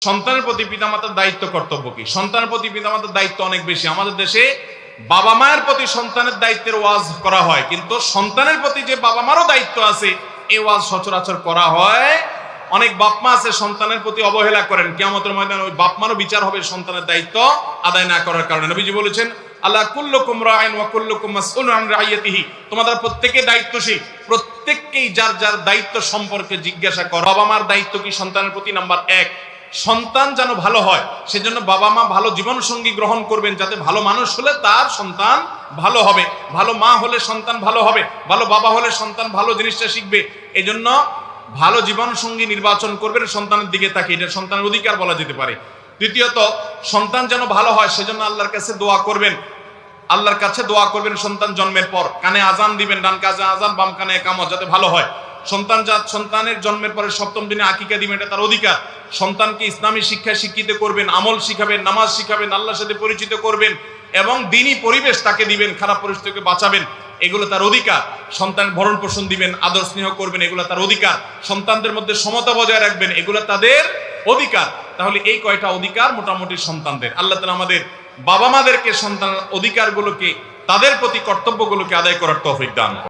সন্তানের প্রতি পিতামাতার দায়িত্ব কর্তব্য কি? সন্তানের প্রতি পিতামাতার দায়িত্ব অনেক বেশি। আমাদের দেশে বাবা মায়ের প্রতি সন্তানের দায়িত্বের ওয়াজ করা হয়, কিন্তু সন্তানের প্রতি যে বাবা মারও দায়িত্ব আছে এই ওয়াজ সচরাচর করা হয়। অনেক বাপ মা আছে সন্তানের প্রতি অবহেলা করেন, কিয়ামতের ময়দানে ওই বাপ মারও বিচার হবে সন্তানের দায়িত্ব আদায় না করার কারণে। নবীজি বলেছেন, আল্লাহ কুল্লুকুম রাইন ওয়া কুল্লুকুম মাসউলুন আন রাইয়াতিহি, তোমাদের প্রত্যেকে দায়িত্বশীল, প্রত্যেককেই যার যার দায়িত্ব সম্পর্কে জিজ্ঞাসা করো। বাবা মার দায়িত্ব কি সন্তানের প্রতি? নাম্বার 1, সন্তান যেন ভালো হয় সেজন্য বাবা মা ভালো জীবন সঙ্গী গ্রহণ করবেন, যাতে ভালো মানুষ হলে তার সন্তান ভালো হবে, ভালো মা হলে সন্তান ভালো হবে, ভালো বাবা হলে সন্তান ভালো জিনিসটা শিখবে। এই জন্য ভালো জীবন সঙ্গী নির্বাচন করবেন সন্তানের দিকে তাকিয়ে, এটা সন্তানের অধিকার বলা যেতে পারে। দ্বিতীয়ত, সন্তান যেন ভালো হয় সেজন্য আল্লাহর কাছে দোয়া করবেন। আল্লাহর কাছে দোয়া করবেন সন্তান জন্মের পর, কানে আজান দিবেন, ডান কানে আজান বাম কানে একামত, যাতে ভালো হয়। সন্তানের জন্মের পরে 7ম দিনে আকিকা দিবেন, এটা তার অধিকার। সন্তানকে ইসলামী শিক্ষা শিক্ষিত করবেন, আমল শিখাবেন, নামাজ শিখাবেন, আল্লাহর সাথে পরিচিত করবেন এবং দ্বীনি পরিবেশ তাকে দিবেন, খারাপ পরিবেশ থেকে বাঁচাবেন, এগুলো তার অধিকার। সন্তানের ভরণ পোষণ দিবেন, আদর স্নেহ করবেন, এগুলো তার অধিকার। সন্তানদের মধ্যে সমতা বজায় রাখবেন, এগুলো তাদের অধিকার। তাহলে এই কয়টা অধিকার মোটামুটি সন্তানদের। আল্লাহ তাআলা আমাদের বাবা মাদেরকে সন্তানের অধিকারগুলোকে, তাদের প্রতি কর্তব্যগুলোকে আদায় করার তৌফিক দান করুন।